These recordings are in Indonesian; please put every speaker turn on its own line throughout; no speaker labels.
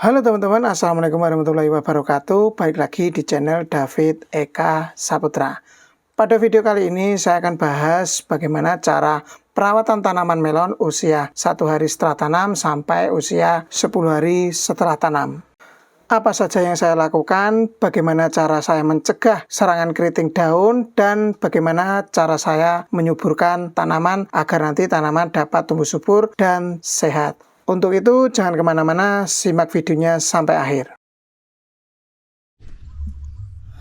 Halo teman-teman, Assalamualaikum warahmatullahi wabarakatuh. Balik lagi di channel David Eka Saputra. Pada video kali ini saya akan bahas bagaimana cara perawatan tanaman melon usia 1 hari setelah tanam sampai usia 10 hari setelah tanam. Apa saja yang saya lakukan, bagaimana cara saya mencegah serangan keriting daun, dan bagaimana cara saya menyuburkan tanaman agar nanti tanaman dapat tumbuh subur dan sehat. Untuk itu jangan kemana-mana, simak videonya sampai akhir.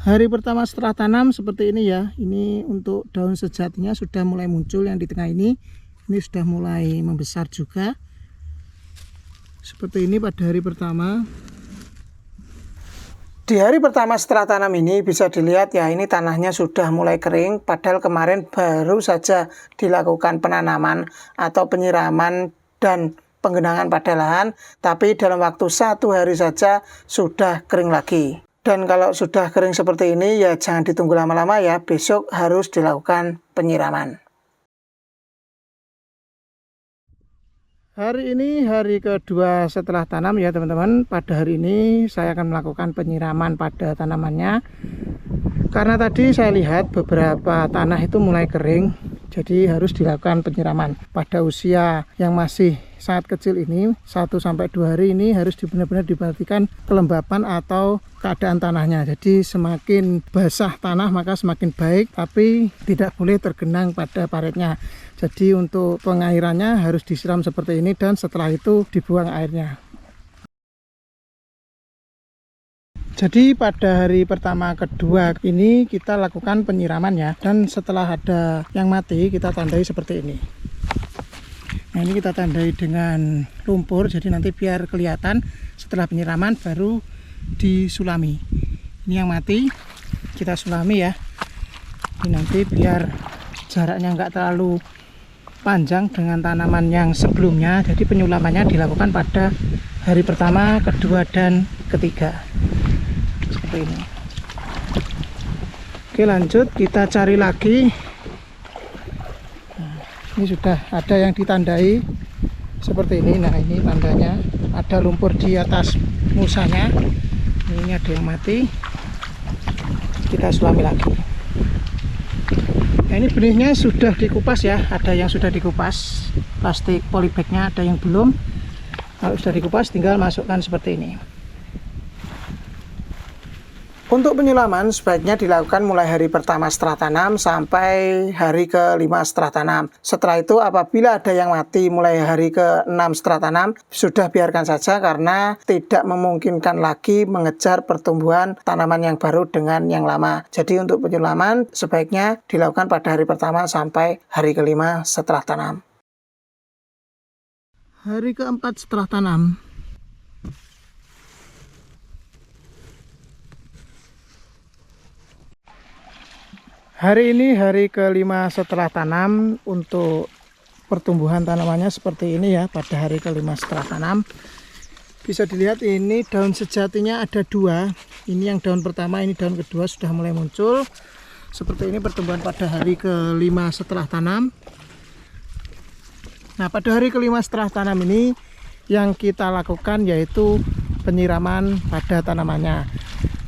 Hari pertama setelah tanam seperti ini ya. Ini untuk daun sejatinya sudah mulai muncul yang di tengah ini. Ini sudah mulai membesar juga. Seperti ini pada hari pertama. Di hari pertama setelah tanam ini bisa dilihat ya, ini tanahnya sudah mulai kering. Padahal kemarin baru saja dilakukan penanaman atau penyiraman dan penggenangan pada lahan, tapi dalam waktu 1 hari saja sudah kering lagi. Dan kalau sudah kering seperti ini ya jangan ditunggu lama-lama ya, besok harus dilakukan penyiraman. Hari ini hari kedua setelah tanam ya teman-teman. Pada hari ini saya akan melakukan penyiraman pada tanamannya. Karena tadi saya lihat beberapa tanah itu mulai kering, jadi harus dilakukan penyiraman. Pada usia yang masih sangat kecil ini, 1-2 hari ini harus benar-benar diperhatikan kelembapan atau keadaan tanahnya. Jadi semakin basah tanah maka semakin baik, tapi tidak boleh tergenang pada paritnya. Jadi untuk pengairannya harus disiram seperti ini dan setelah itu dibuang airnya. Jadi pada hari pertama kedua ini kita lakukan penyiraman ya, dan setelah ada yang mati kita tandai seperti ini. Nah ini kita tandai dengan lumpur, jadi nanti biar kelihatan setelah penyiraman baru disulami. Ini yang mati kita sulami ya. Ini nanti biar jaraknya enggak terlalu panjang dengan tanaman yang sebelumnya. Jadi penyulamannya dilakukan pada hari pertama, kedua, dan ketiga. Seperti ini. Oke, lanjut kita cari lagi. Nah, ini sudah ada yang ditandai seperti ini. Nah ini tandanya ada lumpur di atas musanya. Ini ada yang mati, kita sulami lagi. Nah ini benihnya sudah dikupas ya, ada yang sudah dikupas, plastik polybagnya ada yang belum. Kalau sudah dikupas tinggal masukkan seperti ini. Untuk penyulaman sebaiknya dilakukan mulai hari pertama setelah tanam sampai hari ke-5 setelah tanam. Setelah itu apabila ada yang mati mulai hari ke-6 setelah tanam, sudah biarkan saja karena tidak memungkinkan lagi mengejar pertumbuhan tanaman yang baru dengan yang lama. Jadi untuk penyulaman sebaiknya dilakukan pada hari pertama sampai hari ke-5 setelah tanam. Hari ke-4 setelah tanam. Hari ini hari ke-5 setelah tanam. Untuk pertumbuhan tanamannya seperti ini ya. Pada hari ke-5 setelah tanam bisa dilihat ini daun sejatinya ada 2. Ini yang daun pertama, ini daun kedua sudah mulai muncul. Seperti ini pertumbuhan pada hari ke-5 setelah tanam. Nah pada hari ke-5 setelah tanam ini yang kita lakukan yaitu penyiraman pada tanamannya.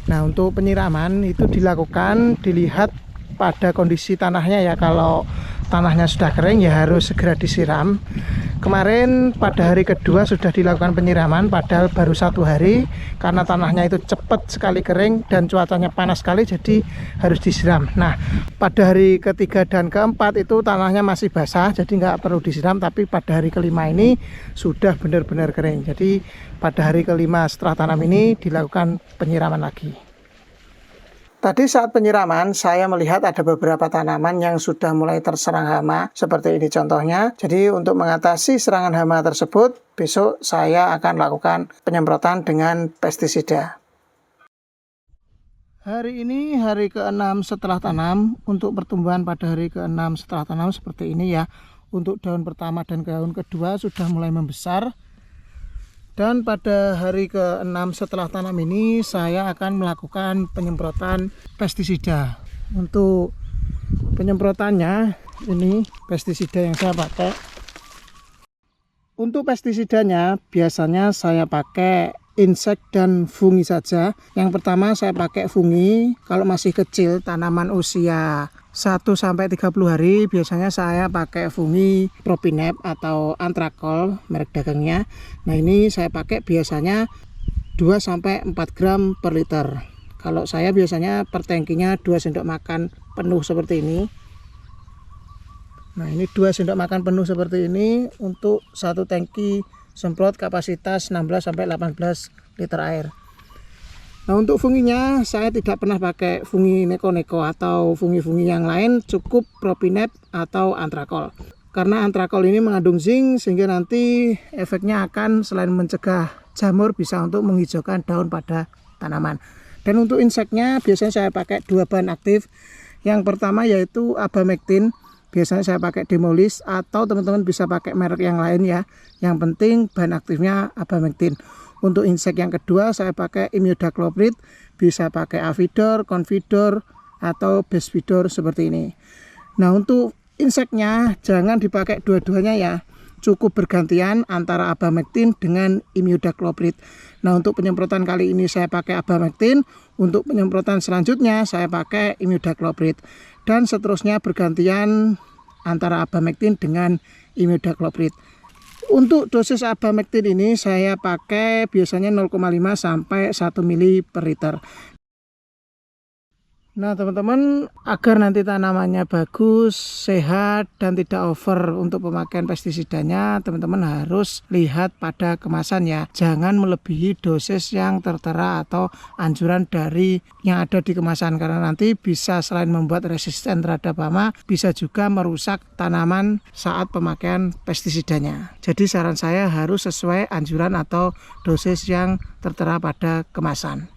Nah untuk penyiraman itu dilakukan dilihat pada kondisi tanahnya ya. Kalau tanahnya sudah kering ya harus segera disiram. Kemarin pada hari kedua sudah dilakukan penyiraman padahal baru 1 hari, karena tanahnya itu cepat sekali kering dan cuacanya panas sekali, jadi harus disiram. Nah pada hari ketiga dan keempat itu tanahnya masih basah, jadi nggak perlu disiram, tapi pada hari ke-5 ini sudah benar-benar kering. Jadi pada hari ke-5 setelah tanam ini dilakukan penyiraman lagi. Tadi saat penyiraman saya melihat ada beberapa tanaman yang sudah mulai terserang hama seperti ini contohnya. Jadi untuk mengatasi serangan hama tersebut besok saya akan lakukan penyemprotan dengan pestisida. Hari ini hari ke-6 setelah tanam. Untuk pertumbuhan pada hari ke-6 setelah tanam seperti ini ya. Untuk daun pertama dan daun kedua sudah mulai membesar. Dan pada hari ke-6 setelah tanam ini saya akan melakukan penyemprotan pestisida. Untuk penyemprotannya ini pestisida yang saya pakai. Untuk pestisidanya biasanya saya pakai insek dan fungi saja. Yang pertama saya pakai fungi. Kalau masih kecil, tanaman usia 1-30 hari, biasanya saya pakai fungi Propinep atau Antrakol, merek dagangnya. Nah ini saya pakai biasanya 2-4 gram per liter. Kalau saya biasanya per tangkinya 2 sendok makan penuh seperti ini. Nah ini 2 sendok makan penuh seperti ini untuk satu tangki semprot kapasitas 16-18 liter air. Nah untuk funginya saya tidak pernah pakai fungi neko-neko atau fungi-fungi yang lain, cukup Propinep atau Antrakol. Karena Antrakol ini mengandung zinc sehingga nanti efeknya akan selain mencegah jamur bisa untuk menghijaukan daun pada tanaman. Dan untuk inseknya biasanya saya pakai 2 bahan aktif. Yang pertama yaitu Abamectin. Biasanya saya pakai Demolis atau teman-teman bisa pakai merek yang lain ya. Yang penting bahan aktifnya Abamectin. Untuk insek yang kedua saya pakai Imidacloprid, bisa pakai Avidor, Convidor atau Bestvidor seperti ini. Nah untuk inseknya jangan dipakai dua-duanya ya. Cukup bergantian antara Abamectin dengan Imidacloprid. Nah untuk penyemprotan kali ini saya pakai Abamectin, untuk penyemprotan selanjutnya saya pakai Imidacloprid. Dan seterusnya bergantian antara Abamectin dengan Imidacloprid. Untuk dosis Abamectin ini saya pakai biasanya 0,5 sampai 1 mili per liter. Nah teman-teman, agar nanti tanamannya bagus, sehat dan tidak over untuk pemakaian pestisidanya, teman-teman harus lihat pada kemasan ya. Jangan melebihi dosis yang tertera atau anjuran dari yang ada di kemasan, karena nanti bisa selain membuat resisten terhadap hama, bisa juga merusak tanaman saat pemakaian pestisidanya. Jadi saran saya harus sesuai anjuran atau dosis yang tertera pada kemasan.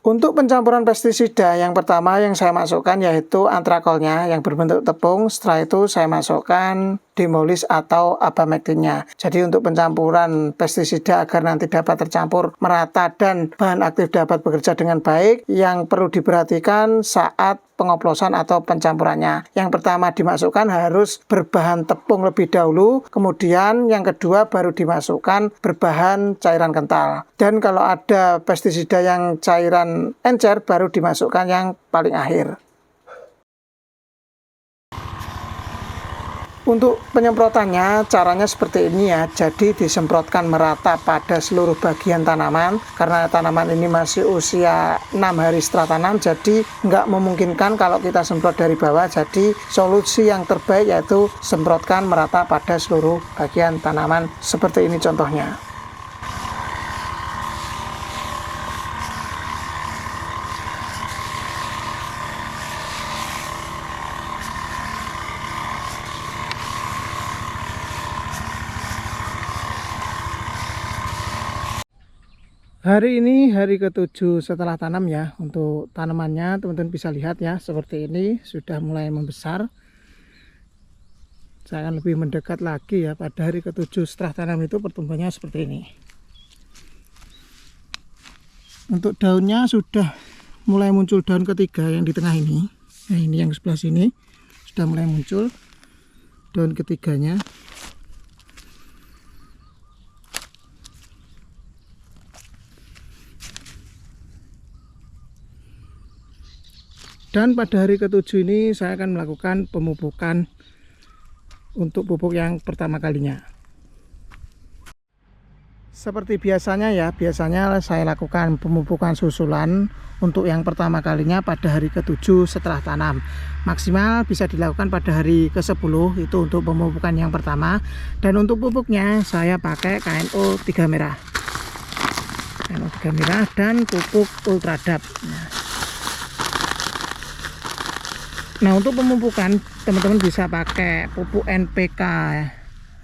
Untuk pencampuran pestisida yang pertama yang saya masukkan yaitu Antrakolnya yang berbentuk tepung. Setelah itu saya masukkan Demolis atau Abamectinnya. Jadi untuk pencampuran pestisida agar nanti dapat tercampur merata dan bahan aktif dapat bekerja dengan baik, yang perlu diperhatikan saat pengoplosan atau pencampurannya. Yang pertama dimasukkan harus berbahan tepung lebih dahulu, kemudian yang kedua baru dimasukkan berbahan cairan kental. Dan kalau ada pestisida yang cairan encer baru dimasukkan yang paling akhir. Untuk penyemprotannya caranya seperti ini ya, jadi disemprotkan merata pada seluruh bagian tanaman. Karena tanaman ini masih usia 6 hari setelah tanam, jadi nggak memungkinkan kalau kita semprot dari bawah. Jadi solusi yang terbaik yaitu semprotkan merata pada seluruh bagian tanaman seperti ini contohnya. Hari ini hari ke-7 setelah tanam ya. Untuk tanamannya teman-teman bisa lihat ya, seperti ini sudah mulai membesar. Saya akan lebih mendekat lagi ya. Pada hari ke-7 setelah tanam itu pertumbuhannya seperti ini. Untuk daunnya sudah mulai muncul daun ketiga yang di tengah ini. Nah ini yang sebelah sini sudah mulai muncul daun ketiganya. Dan pada hari ke-7 ini saya akan melakukan pemupukan untuk pupuk yang pertama kalinya. Seperti biasanya ya, biasanya saya lakukan pemupukan susulan untuk yang pertama kalinya pada hari ke-7 setelah tanam. Maksimal bisa dilakukan pada hari ke-10 itu untuk pemupukan yang pertama. Dan untuk pupuknya saya pakai KNO 3 merah. KNO 3 merah dan pupuk Ultradap. Nah untuk pemupukan teman-teman bisa pakai pupuk NPK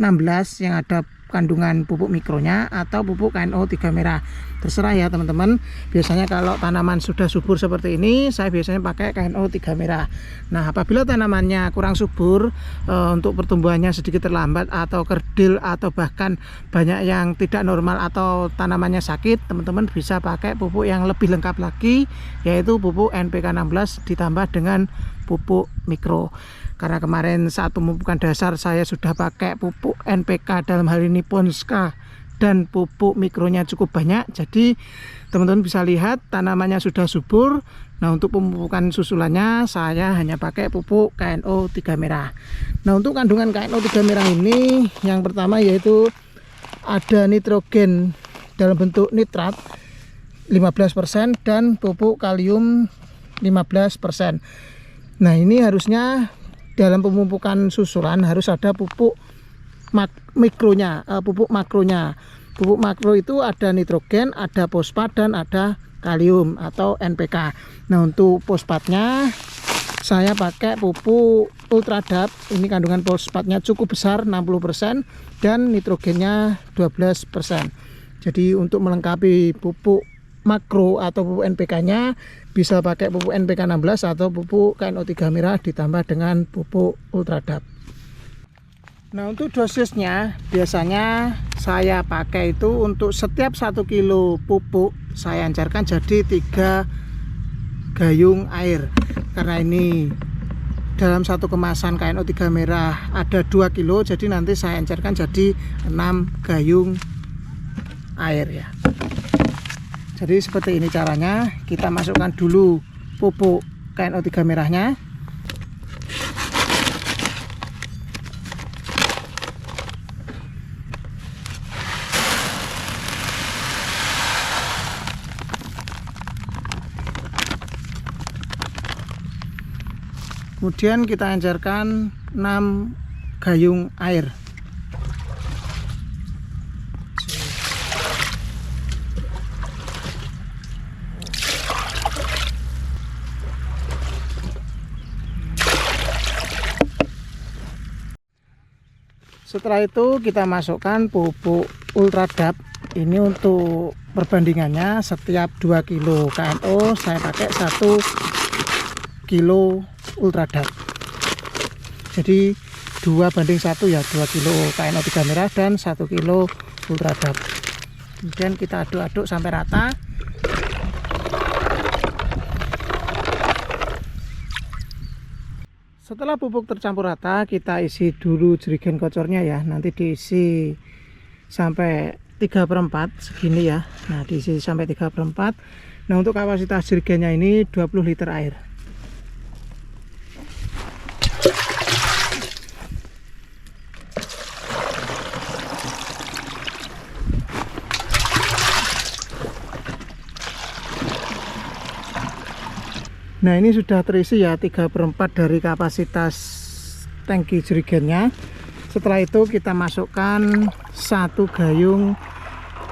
16 yang ada kandungan pupuk mikronya atau pupuk KNO 3 merah, terserah ya teman-teman. Biasanya kalau tanaman sudah subur seperti ini saya biasanya pakai KNO 3 merah. Nah apabila tanamannya kurang subur, untuk pertumbuhannya sedikit terlambat atau kerdil atau bahkan banyak yang tidak normal atau tanamannya sakit, teman-teman bisa pakai pupuk yang lebih lengkap lagi yaitu pupuk NPK 16 ditambah dengan pupuk mikro. Karena kemarin saat pemupukan dasar saya sudah pakai pupuk NPK, dalam hal ini Ponska dan pupuk mikronya cukup banyak. Jadi teman-teman bisa lihat tanamannya sudah subur. Nah, untuk pemupukan susulannya saya hanya pakai pupuk KNO 3 merah. Nah, untuk kandungan KNO 3 merah ini yang pertama yaitu ada nitrogen dalam bentuk nitrat 15% dan pupuk kalium 15%. Nah, ini harusnya dalam pemupukan susulan harus ada pupuk mikronya, pupuk makronya. Pupuk makro itu ada nitrogen, ada fosfat, dan ada kalium atau NPK. Nah, untuk fosfatnya saya pakai pupuk Ultradap. Ini kandungan fosfatnya cukup besar 60% dan nitrogennya 12%. Jadi untuk melengkapi pupuk makro atau pupuk NPK-nya bisa pakai pupuk NPK 16 atau pupuk KNO 3 merah ditambah dengan pupuk Ultradap. Nah, untuk dosisnya biasanya saya pakai itu untuk setiap 1 kilo pupuk saya encerkan jadi 3 gayung air. Karena ini dalam satu kemasan KNO 3 merah ada 2 kilo, jadi nanti saya encerkan jadi 6 gayung air ya. Jadi seperti ini caranya. Kita masukkan dulu pupuk KNO 3 merahnya. Kemudian kita encerkan 6 gayung air. Setelah itu kita masukkan pupuk Ultradap. Ini untuk perbandingannya setiap 2 kilo KNO saya pakai 1 kilo Ultradap. Jadi 2:1 ya, 2 kilo KNO 3 merah dan 1 kilo Ultradap. Kemudian kita aduk-aduk sampai rata. Setelah pupuk tercampur rata, kita isi dulu jerigen kocornya ya. Nanti diisi sampai 3/4 segini ya. Nah, diisi sampai 3/4. Nah, untuk kapasitas jerigennya ini 20 liter air. Nah, ini sudah terisi ya 3/4 dari kapasitas tangki jerigennya. Setelah itu kita masukkan 1 gayung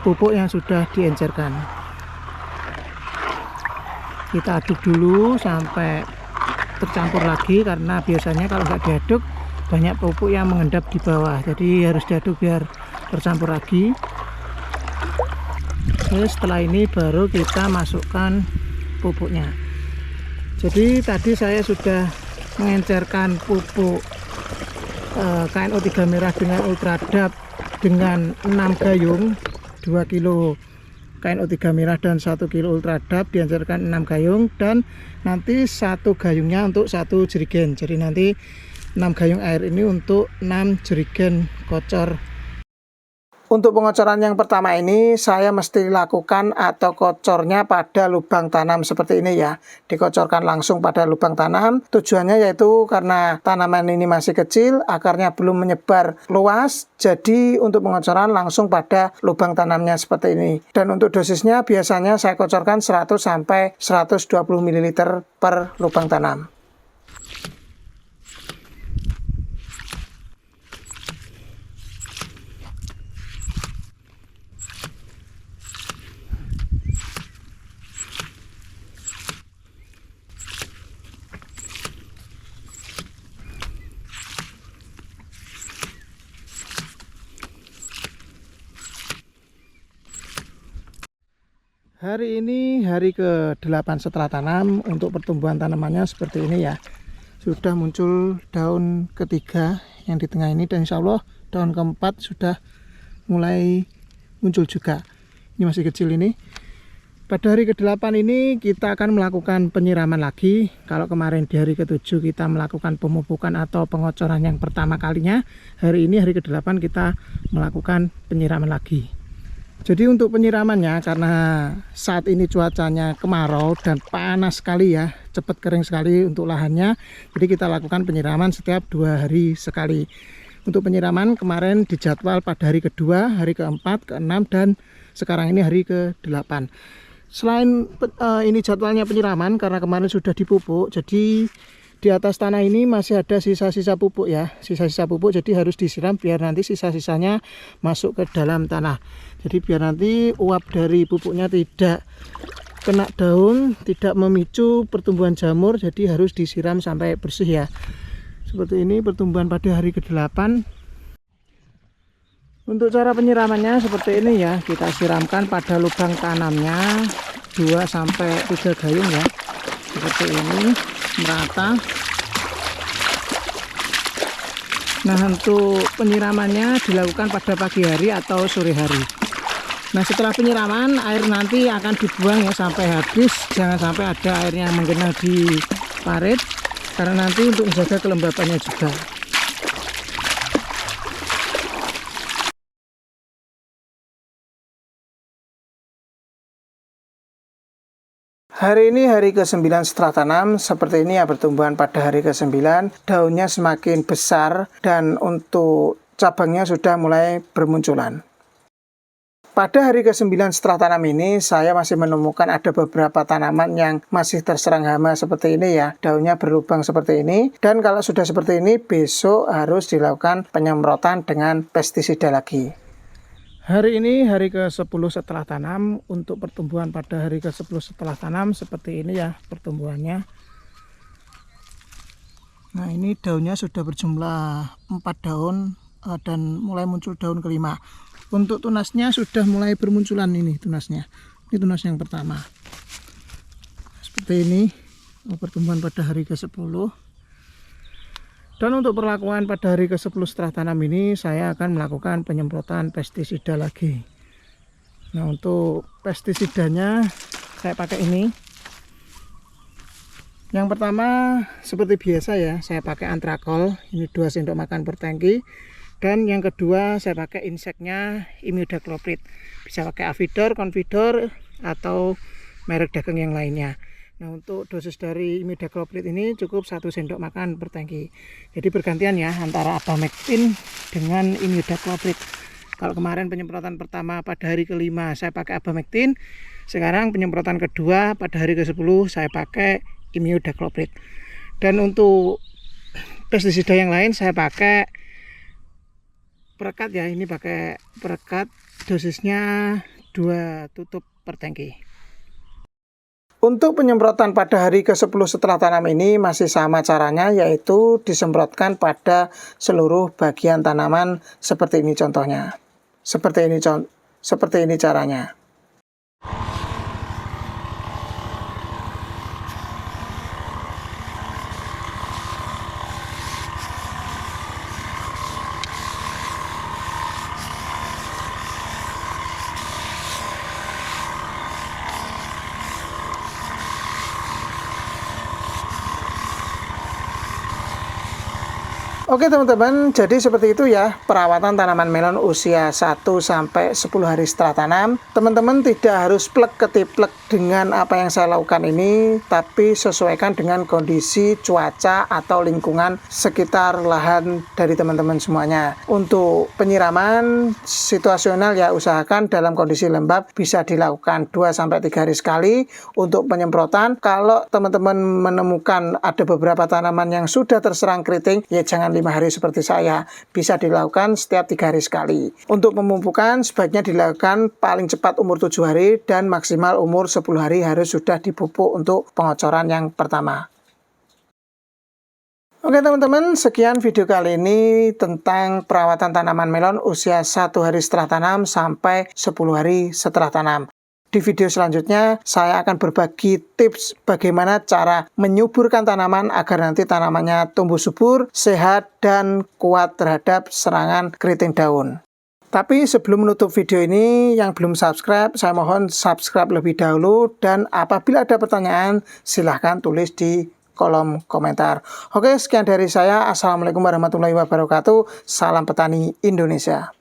pupuk yang sudah diencerkan. Kita aduk dulu sampai tercampur lagi, karena biasanya kalau nggak diaduk banyak pupuk yang mengendap di bawah. Jadi harus diaduk biar tercampur lagi. Oke, setelah ini baru kita masukkan pupuknya. Jadi tadi saya sudah mengencerkan pupuk KNO 3 merah dengan Ultradap dengan 6 gayung, 2 kilo KNO 3 merah dan 1 kilo Ultradap diencerkan 6 gayung, dan nanti 1 gayungnya untuk 1 jerigen. Jadi nanti 6 gayung air ini untuk 6 jerigen kocor. Untuk pengocoran yang pertama ini saya mesti lakukan atau kocornya pada lubang tanam seperti ini ya. Dikocorkan langsung pada lubang tanam. Tujuannya yaitu karena tanaman ini masih kecil, akarnya belum menyebar luas. Jadi untuk pengocoran langsung pada lubang tanamnya seperti ini. Dan untuk dosisnya biasanya saya kocorkan 100 sampai 120 ml per lubang tanam. Hari ini hari ke-8 setelah tanam. Untuk pertumbuhan tanamannya seperti ini ya. Sudah muncul daun ketiga yang di tengah ini, dan insya Allah daun keempat sudah mulai muncul juga. Ini masih kecil ini. Pada hari ke-8 ini kita akan melakukan penyiraman lagi. Kalau kemarin di hari ke-7 kita melakukan pemupukan atau pengocoran yang pertama kalinya, hari ini hari ke-8 kita melakukan penyiraman lagi. Jadi untuk penyiramannya, karena saat ini cuacanya kemarau dan panas sekali ya, cepat kering sekali untuk lahannya, jadi kita lakukan penyiraman setiap 2 hari sekali. Untuk penyiraman kemarin dijadwal pada hari kedua, hari keempat, keenam, dan sekarang ini hari ke-8. Selain ini jadwalnya penyiraman, karena kemarin sudah dipupuk, jadi di atas tanah ini masih ada sisa-sisa pupuk ya, sisa-sisa pupuk, jadi harus disiram biar nanti sisa-sisanya masuk ke dalam tanah. Jadi biar nanti uap dari pupuknya tidak kena daun, tidak memicu pertumbuhan jamur, jadi harus disiram sampai bersih ya. Seperti ini pertumbuhan pada hari ke-8. Untuk cara penyiramannya seperti ini ya, kita siramkan pada lubang tanamnya 2-3 gayung ya, seperti ini, merata. Nah, untuk penyiramannya dilakukan pada pagi hari atau sore hari. Nah, setelah penyiraman air nanti akan dibuang ya sampai habis, jangan sampai ada airnya menggenang di parit, karena nanti untuk menjaga kelembapannya juga. Hari ini hari ke-9 setelah tanam, seperti ini ya pertumbuhan pada hari ke-9. Daunnya semakin besar dan untuk cabangnya sudah mulai bermunculan. Pada hari ke-9 setelah tanam ini, saya masih menemukan ada beberapa tanaman yang masih terserang hama seperti ini ya. Daunnya berlubang seperti ini. Dan kalau sudah seperti ini, besok harus dilakukan penyemprotan dengan pestisida lagi. Hari ini hari ke-10 setelah tanam. Untuk pertumbuhan pada hari ke-10 setelah tanam seperti ini ya pertumbuhannya. Nah, ini daunnya sudah berjumlah 4 daun dan mulai muncul daun kelima. Untuk tunasnya sudah mulai bermunculan, ini tunasnya. Ini tunas yang pertama. Seperti ini pertumbuhan pada hari ke-10. Dan untuk perlakuan pada hari ke-10 setelah tanam ini, saya akan melakukan penyemprotan pestisida lagi. Nah, untuk pestisidanya saya pakai ini. Yang pertama seperti biasa ya, saya pakai Antrakol, ini 2 sendok makan per tangki. Dan yang kedua saya pakai inseknya Imidacloprid. Bisa pakai Avidor, Confidor, atau merek dagang yang lainnya. Nah, untuk dosis dari Imidacloprid ini cukup 1 sendok makan per tangki. Jadi bergantian ya antara Abamectin dengan Imidacloprid. Kalau kemarin penyemprotan pertama pada hari ke-5 saya pakai Abamectin, sekarang penyemprotan kedua pada hari ke-10 saya pakai Imidacloprid. Dan untuk pestisida yang lain saya pakai perekat ya, ini pakai perekat, dosisnya 2 tutup per tangki. Untuk penyemprotan pada hari ke-10 setelah tanam ini masih sama caranya, yaitu disemprotkan pada seluruh bagian tanaman seperti ini contohnya. Seperti ini caranya. Oke teman-teman, jadi seperti itu ya perawatan tanaman melon usia 1-10 hari setelah tanam. Teman-teman tidak harus plek ketiplek dengan apa yang saya lakukan ini, tapi sesuaikan dengan kondisi cuaca atau lingkungan sekitar lahan dari teman-teman semuanya. Untuk penyiraman situasional ya usahakan dalam kondisi lembab bisa dilakukan 2-3 hari sekali. Untuk penyemprotan, kalau teman-teman menemukan ada beberapa tanaman yang sudah terserang keriting, ya jangan 5 hari seperti saya, bisa dilakukan setiap 3 hari sekali. Untuk pemupukan sebaiknya dilakukan paling cepat umur 7 hari dan maksimal umur 10 hari harus sudah dipupuk untuk pengocoran yang pertama. Oke teman-teman, sekian video kali ini tentang perawatan tanaman melon usia 1 hari setelah tanam sampai 10 hari setelah tanam. Di video selanjutnya, saya akan berbagi tips bagaimana cara menyuburkan tanaman agar nanti tanamannya tumbuh subur, sehat, dan kuat terhadap serangan keriting daun. Tapi sebelum menutup video ini, yang belum subscribe, saya mohon subscribe lebih dahulu. Dan apabila ada pertanyaan, silahkan tulis di kolom komentar. Oke, sekian dari saya. Assalamualaikum warahmatullahi wabarakatuh. Salam petani Indonesia.